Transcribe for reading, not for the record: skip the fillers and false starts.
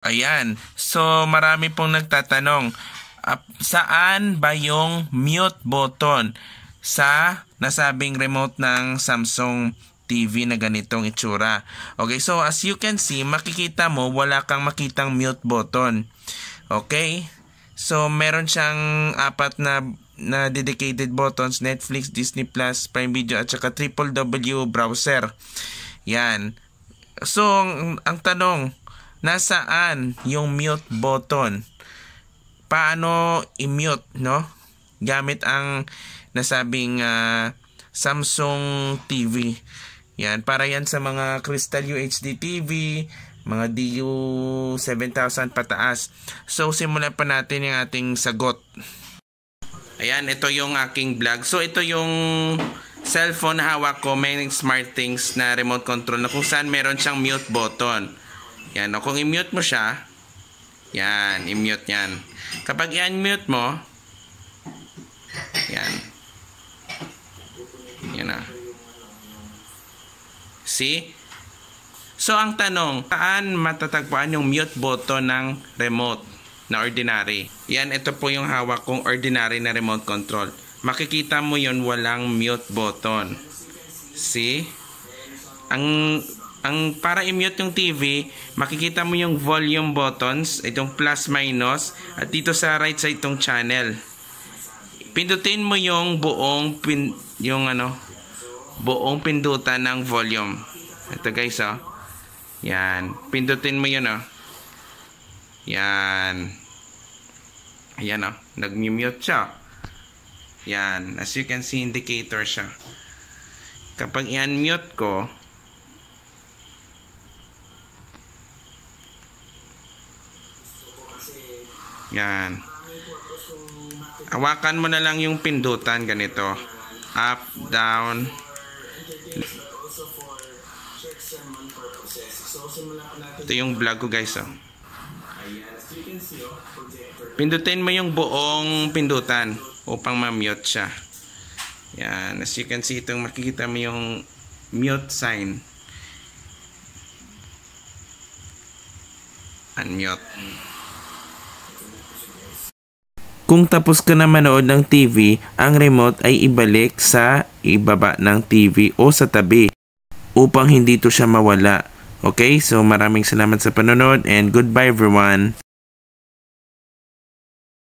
Ayan. So, marami pong nagtatanong, saan ba yung mute button sa nasabing remote ng Samsung TV na ganitong itsura? Okay, so as you can see, makikita mo wala kang makitang mute button. Okay? So, meron siyang apat na dedicated buttons: Netflix, Disney Plus, Prime Video, at saka www browser. Yan. So, ang tanong, nasaan yung mute button? Paano i-mute, no? Gamit ang nasabing Samsung TV. Yan, para yan sa mga Crystal UHD TV, mga DU7000 pataas. So, simulan pa natin yung ating sagot. Ayan, ito yung aking vlog. So, ito yung cellphone na hawak ko. May SmartThings na remote control na kung saan meron siyang mute button. Yan, o kung i-mute mo siya, yan, i-mute yan. Kapag i-unmute mo, yan. Yan na. See? So, ang tanong, saan matatagpuan yung mute button ng remote na ordinary? Yan, ito po yung hawak kong ordinary na remote control. Makikita mo yun, walang mute button. See? Ang para i-mute yung TV, makikita mo yung volume buttons, itong plus minus, at dito sa right side itong channel. Pindutin mo yung buong pindutan ng volume. Ito guys, oh. Yan, pindutin mo yun, oh. Yan. Ayan, oh. Nag-mute siya. Yan, as you can see, indicator siya. Kapag i-unmute ko, yan. Hawakan mo na lang yung pindutan ganito. Up, down. Ito yung vlog ko guys, oh. Pindutin mo yung buong pindutan upang ma-mute siya. Yan. As you can see, itong makikita mo yung mute sign. Unmute. Kung tapos ka na manood ng TV, ang remote ay ibalik sa ibaba ng TV o sa tabi upang hindi ito siya mawala. Okay, so maraming salamat sa panonood and goodbye everyone.